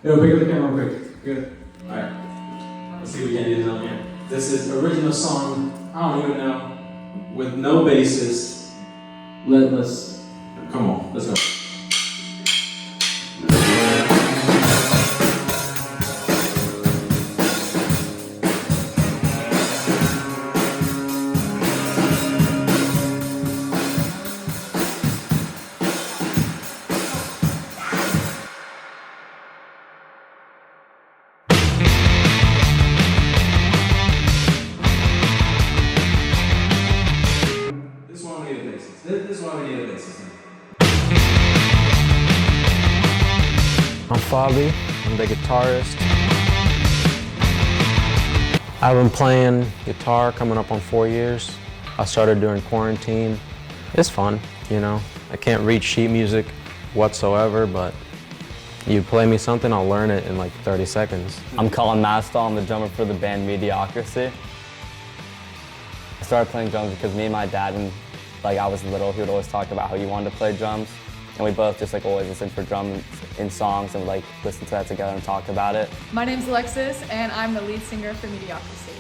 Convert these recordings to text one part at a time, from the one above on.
Yo, pick up the camera real quick. Good. Alright. Let's see if we can do this on here. This is original song, I don't even know, with no bassist. Let's come on, let's go. This is why we need a bassist. I'm Fabi, I'm the guitarist. I've been playing guitar coming up on 4 years. I started during quarantine. It's fun, you know. I can't read sheet music whatsoever, but you play me something, I'll learn it in like 30 seconds. I'm Colin Mastaw, I'm the drummer for the band Mediocracy. I started playing drums because me and my dad, when I was little, he would always talk about how he wanted to play drums. And we both just always listened for drums in songs and listen to that together and talk about it. My name's Alexis and I'm the lead singer for Mediocrity.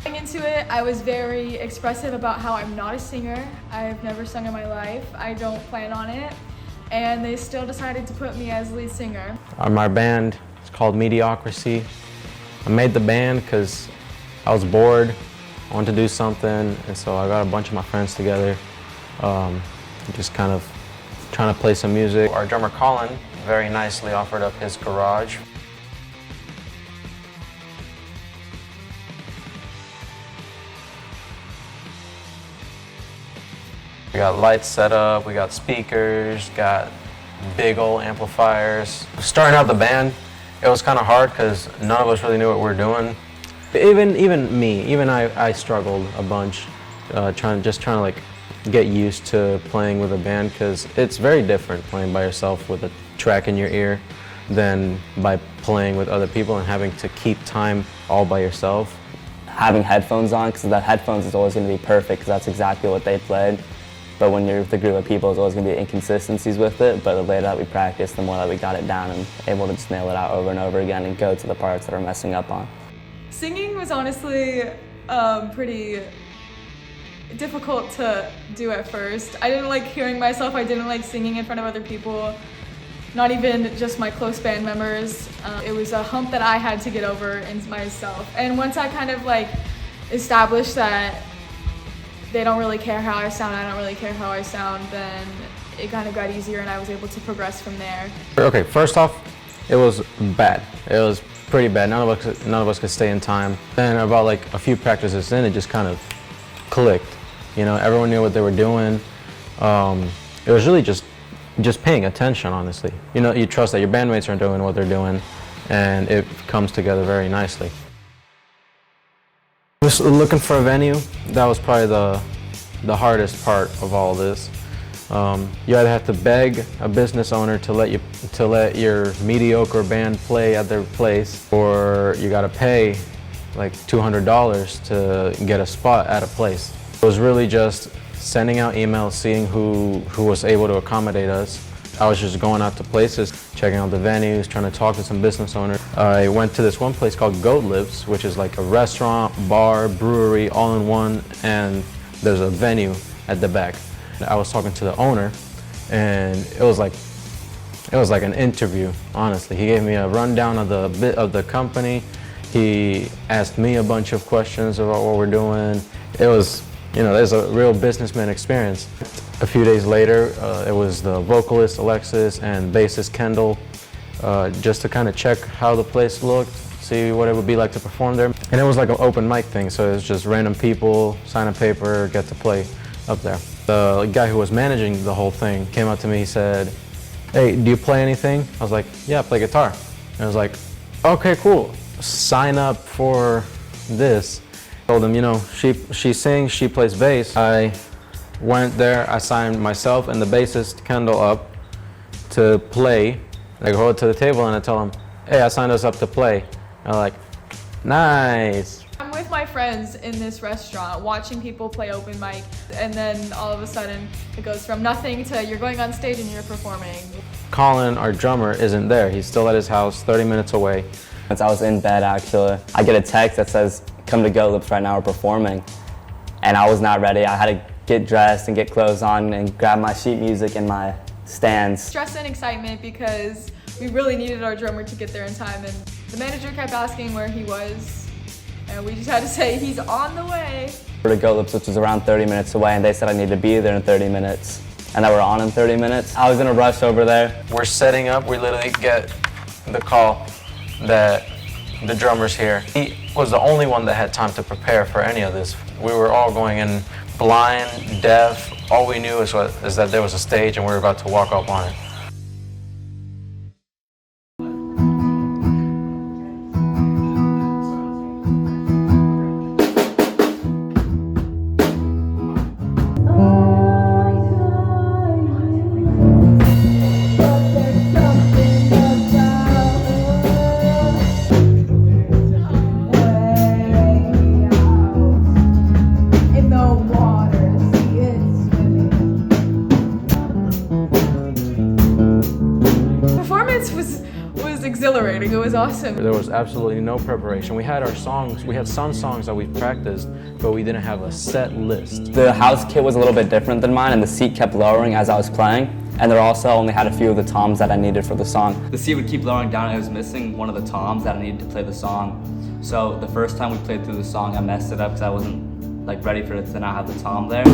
Going into it, I was very expressive about how I'm not a singer. I've never sung in my life. I don't plan on it. And they still decided to put me as lead singer. My band is called Mediocracy. I made the band because I was bored. I wanted to do something, and so I got a bunch of my friends together, just kind of trying to play some music. Our drummer Colin very nicely offered up his garage. We got lights set up, we got speakers, got big old amplifiers. Starting out the band, it was kind of hard because none of us really knew what we were doing. Even I struggled a bunch, trying to get used to playing with a band, because it's very different playing by yourself with a track in your ear than by playing with other people and having to keep time all by yourself. Having headphones on, because the headphones is always going to be perfect, because that's exactly what they played. But when you're with a group of people, there's always going to be inconsistencies with it. But the later that we practiced, the more that we got it down and able to just nail it out over and over again and go to the parts that are messing up on. Singing was honestly pretty difficult to do at first. I didn't like hearing myself. I didn't like singing in front of other people, not even just my close band members. It was a hump that I had to get over in myself. And once I kind of established that they don't really care how I sound, I don't really care how I sound, then it kind of got easier and I was able to progress from there. Okay, first off, it was bad. It was pretty bad. None of us could stay in time. Then about a few practices in, it just kind of clicked. You know, everyone knew what they were doing. It was really just paying attention, honestly. You know, you trust that your bandmates are doing what they're doing, and it comes together very nicely. Just looking for a venue, that was probably the hardest part of all this. You either have to beg a business owner to let your mediocre band play at their place, or you gotta pay like $200 to get a spot at a place. It was really just sending out emails, seeing who was able to accommodate us. I was just going out to places, checking out the venues, trying to talk to some business owners. I went to this one place called Goat Lives, which is like a restaurant, bar, brewery, all in one, and there's a venue at the back. I was talking to the owner, and it was like an interview, honestly. He gave me a rundown of the company. He asked me a bunch of questions about what we're doing. It was, there's a real businessman experience. A few days later, it was the vocalist Alexis and bassist Kendall, just to kind of check how the place looked, see what it would be like to perform there. And it was like an open mic thing, so it was just random people, sign a paper, get to play up there. The guy who was managing the whole thing came up to me, he said, "Hey, do you play anything?" I was like, "Yeah, I play guitar." And I was like, "Okay, cool, sign up for this." I told him, she sings, she plays bass. I went there, I signed myself and the bassist Kendall up to play. I go to the table and I tell him, "Hey, I signed us up to play." And I'm like, "Nice." I'm with my friend friends in this restaurant, watching people play open mic, and then all of a sudden it goes from nothing to you're going on stage and you're performing. Colin, our drummer, isn't there. He's still at his house, 30 minutes away. Once I was in bed, actually, I get a text that says, "Come to Goat Lips right now, we're performing." And I was not ready. I had to get dressed and get clothes on and grab my sheet music and my stands. Stress and excitement because we really needed our drummer to get there in time, and the manager kept asking where he was, and we just had to say he's on the way. To Goat Lips, which was around 30 minutes away, and they said I needed to be there in 30 minutes. And that we're on in 30 minutes. I was in a rush over there. We're setting up, we literally get the call that the drummer's here. He was the only one that had time to prepare for any of this. We were all going in blind, deaf. All we knew is that there was a stage and we were about to walk up on it. Exhilarating. It was awesome. There was absolutely no preparation. We had our songs, we had some songs that we practiced, but we didn't have a set list. The house kit was a little bit different than mine, and the seat kept lowering as I was playing. And there also only had a few of the toms that I needed for the song. The seat would keep lowering down, and I was missing one of the toms that I needed to play the song. So the first time we played through the song, I messed it up because I wasn't ready for it to not have the tom there.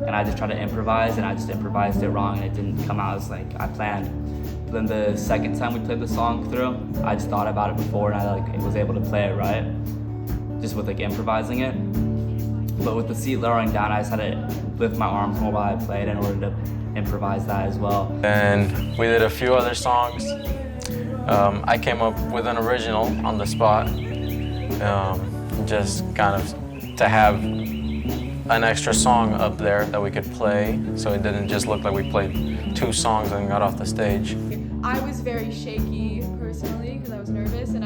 I just tried to improvise, and I just improvised it wrong, and it didn't come out as I planned. But then the second time we played the song through, I just thought about it before, and I was able to play it right, just with improvising it. But with the seat lowering down, I just had to lift my arms more while I played in order to improvise that as well. And we did a few other songs. I came up with an original on the spot, just kind of to have an extra song up there that we could play, so it didn't just look like we played 2 songs and got off the stage. I was very shaky personally because I was nervous, and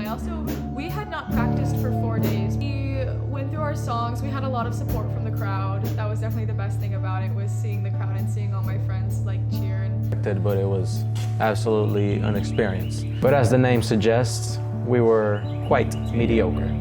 we had not practiced for 4 days. We went through our songs, we had a lot of support from the crowd. That was definitely the best thing about it, was seeing the crowd and seeing all my friends cheer. But it was absolutely an experience. But as the name suggests, we were quite mediocre.